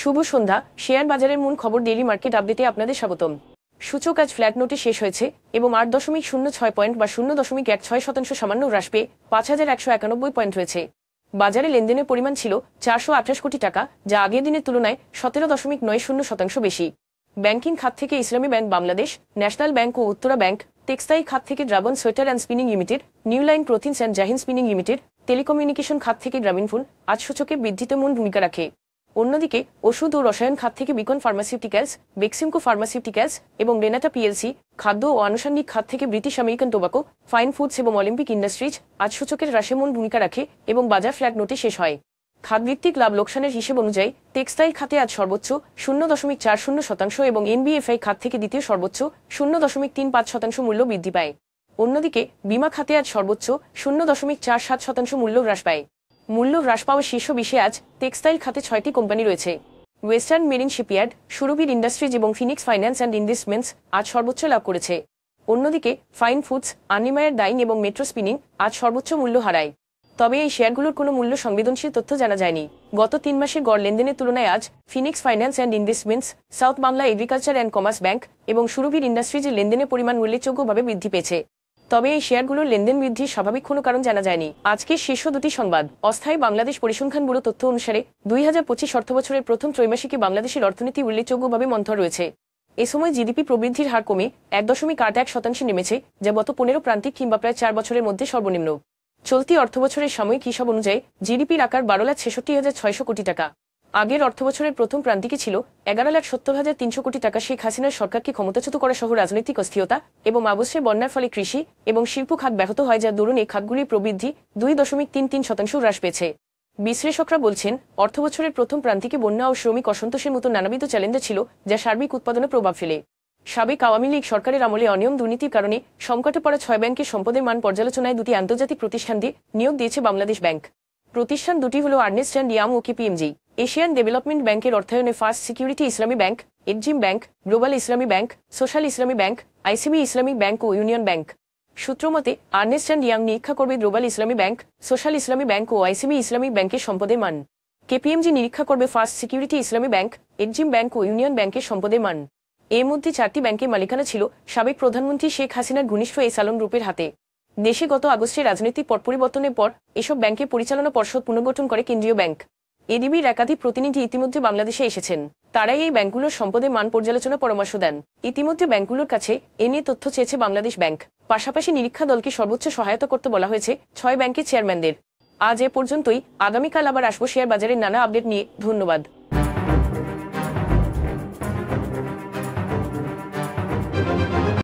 শুভ সন্ধ্যা। Share বাজারের মূল খবর ডেইলি মার্কেট আপডেটে আপনাদের স্বাগতম। সূচক আজ ফ্ল্যাট নোটে শেষ হয়েছে এবং 8.06 পয়েন্ট বা 0.16% সামান্য হ্রাস পেয়ে 5,191 পয়েন্ট হয়েছে। বাজারে লেনদেনের পরিমাণ ছিল 428 কোটি টাকা, যা আগের দিনের তুলনায় 17.90% বেশি। ব্যাংকিং খাত থেকে Islami bank Bangladesh, national bank ও উত্তরা ব্যাংক, টেক্সটাইল খাত থেকে dragon sweater and spinning limited, new line প্রোথিনস and Jahin spinning limited, telecommunication খাত থেকে গ্রামীণফোন আজ সূচকে বৃদ্ধিতে মূল ভূমিকা রাখে। অন্যদিকে ওষুধ ও রসায়ন খাত থেকে বিকন ফার্মাসিউটিক্যালস, বেক্সিমকো ফার্মাসিউটিক্যালস এবং রেনাটা পিএলসি, খাদ্য ও আনুষঙ্গিক খাত থেকে British American tobacco, fine foods এবং অলিম্পিক ইন্ডাস্ট্রিজ আজ সূচকের হ্রাসে মূল ভূমিকা রাখে এবং বাজার ফ্ল্যাট নোটে শেষ হয়। খাতভিত্তিক লাভ লোকসানের হিসেব অনুযায়ী টেক্সটাইল খাতে আজ সর্বোচ্চ 0.40% এবং এনবিএফআই খাত থেকে দ্বিতীয় সর্বোচ্চ 0.35% মূল্য বৃদ্ধি পায়। অন্যদিকে বিমা খাতে আজ সর্বোচ্চ 0.47% মূল্য হ্রাস পায়। মূল্য হ্রাস পাওয়া শীর্ষ 20-এ আজ টেক্সটাইল খাতে 6টি কোম্পানি রয়েছে। ওয়েস্টার্ন মেরিন শিপইয়ার্ড, সুরভির ইন্ডাস্ট্রিজ এবং ফিনিক্স ফাইন্যান্স অ্যান্ড ইনভেস্টমেন্টস আজ সর্বোচ্চ লাভ করেছে। অন্যদিকে ফাইন ফুডস, আনিমায়ার ডাইং এবং মেট্রো স্পিনিং আজ সর্বোচ্চ মূল্য হারায়। তবে এই শেয়ারগুলোর কোনো মূল্য সংবেদনশীল তথ্য জানা যায়নি। গত 3 মাসের গড় লেনদেনের তুলনায় আজ Phoenix finance and investments, south Bangla agriculture and commerce bank এবং সুরভির ইন্ডাস্ট্রিজের লেনদেনের পরিমাণ উল্লেখযোগ্যভাবে বৃদ্ধি পেয়েছে। তবে এই শেয়ারগুলোর লেনদেন বৃদ্ধির স্বাভাবিক কোনো কারণ জানা যায়নি। আজকের শীর্ষ দুটি সংবাদ। অস্থায়ী বাংলাদেশ পরিসংখ্যান ব্যুরো তথ্য অনুসারে 2025 অর্থবছরের প্রথম ত্রৈমাসিকে বাংলাদেশের অর্থনীতি উল্লেখযোগ্যভাবে মন্থর রয়েছে। এ সময় জিডিপি প্রবৃদ্ধির হার কমে 1.81% নেমেছে, যা গত 15 প্রান্তিক কিংবা প্রায় 4 বছরের মধ্যে সর্বনিম্ন। চলতি অর্থবছরের সাময়িক হিসাব অনুযায়ী জিডিপির আকার 12,66,600 কোটি টাকা। আগের অর্থবছরের প্রথম প্রান্তিকে ছিল 11,70,300 কোটি টাকা। শেখ হাসিনার সরকারকে ক্ষমতাচ্যুত করা সহ রাজনৈতিক অস্থিরতা এবং অবশ্যই বন্যার ফলে কৃষি এবং শিল্প খাত ব্যাহত হয়, যার দরুন এই খাতগুলির প্রবৃদ্ধি 2.33% হ্রাস পেয়েছে। বিশ্লেষকরা বলছেন, অর্থবছরের প্রথম প্রান্তিকে বন্যা ও শ্রমিক অসন্তোষের মতো নানাবিধ চ্যালেঞ্জ ছিল, যা সার্বিক উৎপাদনে প্রভাব ফেলে। সাবেক আওয়ামী লীগ সরকারের আমলে অনিয়ম দুর্নীতির কারণে সংকটে পড়া 6 ব্যাংকের সম্পদের মান পর্যালোচনায় 2টি আন্তর্জাতিক প্রতিষ্ঠান দিয়ে নিয়োগ দিয়েছে বাংলাদেশ ব্যাংক। প্রতিষ্ঠান দুটি হল আর্নেস্ট অ্যান্ড ইয়াং ও কেপিএমজি। এশিয়ান ডেভেলপমেন্ট ব্যাংকের অর্থায়নে First Security Islami Bank, Exim Bank, Global Islami Bank, Social Islami Bank, ICB Islamic Bank ও ইউনিয়ন ব্যাংক। সূত্র মতে, আর্নেস্ট অ্যান্ড ইয়াং নিরীক্ষা করবে Global Islami Bank, Social Islami Bank ও আইসিবি ইসলামিক ব্যাংকের সম্পদের মান। কেপিএমজি নিরীক্ষা করবে First Security Islami Bank, Exim Bank ও ইউনিয়ন ব্যাংকের সম্পদের মান। এর মধ্যে 4টি ব্যাংকের মালিকানা ছিল সাবেক প্রধানমন্ত্রী শেখ হাসিনার ঘনিষ্ঠ এই সালন গ্রুপের হাতে। দেশে গত আগস্টে রাজনৈতিক পট পরিবর্তনের পর এসব ব্যাংকের পরিচালনা পর্ষদ পুনর্গঠন করে কেন্দ্রীয় ব্যাংক। এডিবির একাধিক প্রতিনিধি ইতিমধ্যে বাংলাদেশে এসেছেন। তারাই এই ব্যাংকগুলোর সম্পদের মান পর্যালোচনা পরামর্শ দেন। ইতিমধ্যে ব্যাংকগুলোর কাছে এ নিয়ে তথ্য চেয়েছে বাংলাদেশ ব্যাংক। পাশাপাশি নিরীক্ষা দলকে সর্বোচ্চ সহায়তা করতে বলা হয়েছে 6 ব্যাংকের চেয়ারম্যানদের। আজ এ পর্যন্তই। আগামীকাল আবার আসবো শেয়ার বাজারের নানা আপডেট নিয়ে। ধন্যবাদ।